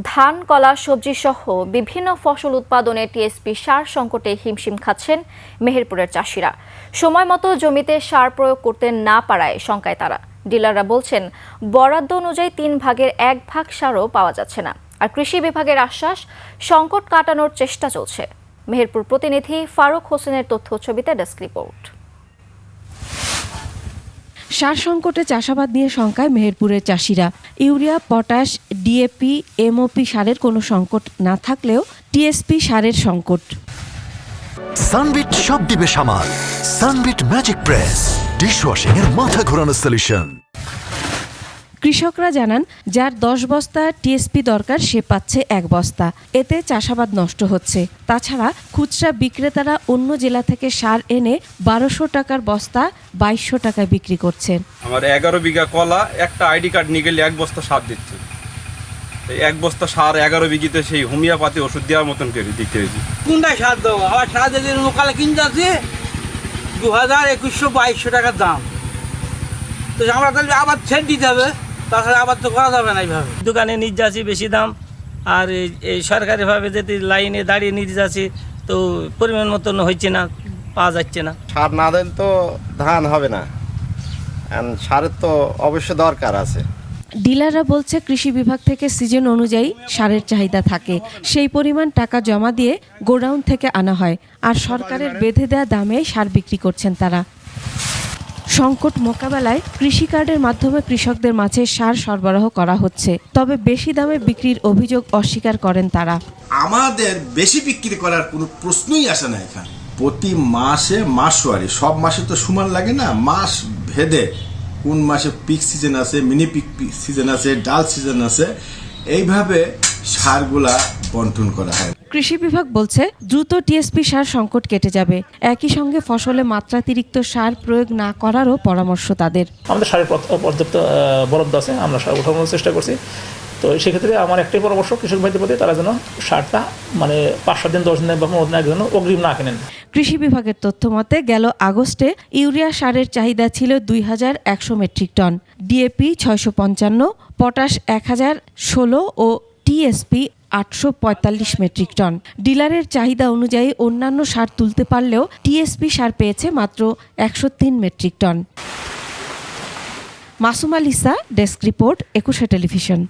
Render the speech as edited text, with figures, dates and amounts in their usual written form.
ধান, কলা, সবজি সহ বিভিন্ন ফসল উৎপাদনে টিএসপি সার সংকটে হিমশিম খাচ্ছেন মেহেরপুরের চাষিরা। সময় মতো জমিতে সার প্রয়োগ করতে না পারায় শঙ্কায় তারা। ডিলাররা বলছেন, বরাদ্দ অনুযায়ী 3 ভাগের 1 ভাগ সারও পাওয়া যাচ্ছে না। আর কৃষি বিভাগের আশ্বাস, সংকট কাটানোর চেষ্টা চলছে। মেহেরপুর প্রতিনিধি ফারুক হোসেনের তথ্য ছবিতে ডেস্ক রিপোর্ট। সার সংকটে চাষাবাদ নিয়ে শঙ্কায় মেহেরপুরের চাষিরা। ইউরিয়া, পটাশ, ডিএপি, এমওপি সারের কোনো সংকট না থাকলেও টিএসপি সারের সংকট। সানবিট সব দিবে সামাল। সানবিট ম্যাজিক প্রেস ডিশওয়াশিং এর মাথা ঘোরানো সলিউশন। কৃষকরা জানান, যার 10 বস্তা টিএসপি দরকার সে পাচ্ছে 1 বস্তা। এতে চাষাবাদ নষ্ট হচ্ছে। তাছাড়া খুচরা বিক্রেতারা অন্য জেলা থেকে সার এনে 1200 টাকার বস্তা 2200 টাকায় বিক্রি করছেন। আমার 11 বিঘা কলা, একটা আইডি কার্ড নিয়ে গেলে 1 বস্তা সার দিচ্ছে। এই 1 বস্তা সার 11 বিঘিতে সেই হোমিওপ্যাথি ওষুধ দেওয়ার মতন করে দিতে হয়েছে। কোনটা সার দেবো? আবার সার দিলে লোকালে কিনতে আছে 2100-2200 টাকার দাম। তো আমরা তাহলে আবার ছেড়ে দিতে হবে, তাছাড়া আবার তো করা যাবে না এইভাবে। দোকানে নিয়ে যাচ্ছি বেশি দাম, আর এই সরকারিভাবে যদি লাইনে দাঁড়িয়ে নিতে যাচ্ছি তো পরিমাণ মতন হচ্ছে না, পাওয়া যাচ্ছে না। সার না দিলে তো ধান হবে না, সারের তো অবশ্য দরকার আছে। ডিলাররা বলছে, কৃষি বিভাগ থেকে সিজন অনুযায়ী সারের চাহিদা থাকে। সেই পরিমাণ টাকা জমা দিয়ে গোডাউন থেকে আনা হয়, আর সরকারের বেঁধে দেওয়া দামে সার বিক্রি করছেন তারা। সংকট মোকাবেলায় কৃষি কার্ডের মাধ্যমে কৃষকদের মাঝে সার সরবরাহ করা হচ্ছে। তবে বেশি দামে বিক্রির অভিযোগ অস্বীকার করেন তারা। আমাদের বেশি বিক্রি করার কোনো প্রশ্নই আসে না এখানে। প্রতি মাসে মাসওয়ারি, সব মাসে তো সমান লাগে না, মাস ভেদে কোন মাসে পিক সিজন আছে, মিনি পিক সিজন আছে, ডাল সিজন আছে, এইভাবে সারগুলা বন্টন করা হয়। কৃষি বিভাগ বলছে, দ্রুত টিএসপি সার সংকট কেটে যাবে। একই সঙ্গে ফসলে মাত্রাতিরিক্ত সার প্রয়োগ না করারও পরামর্শ তাদের। আমাদের সারের পর্যাপ্ত বরাদ্দ আছে, আমরা সার উঠানোর চেষ্টা করছি। তো সেক্ষেত্রে আমার একটাই পরামর্শ কৃষক ভাইদের প্রতি, তারা যেন সারটা 5-7 দিন 10 দিন বা 15 দিন আগে যেন অগ্রিম না কেনেন। কৃষি বিভাগের তথ্য মতে গেল আগস্টে ইউরিয়া সারের চাহিদা ছিল 2100 মেট্রিক টন, ডিএপি 655, পটাশ 1016 ও টিএসপি 845 মেট্রিক টন। ডিলারের চাহিদা অনুযায়ী অন্যান্য সার তুলতে পারলেও টিএসপি সার পেয়েছে মাত্র 103 metric ton. Masum আলিসা, desk report, 21 television.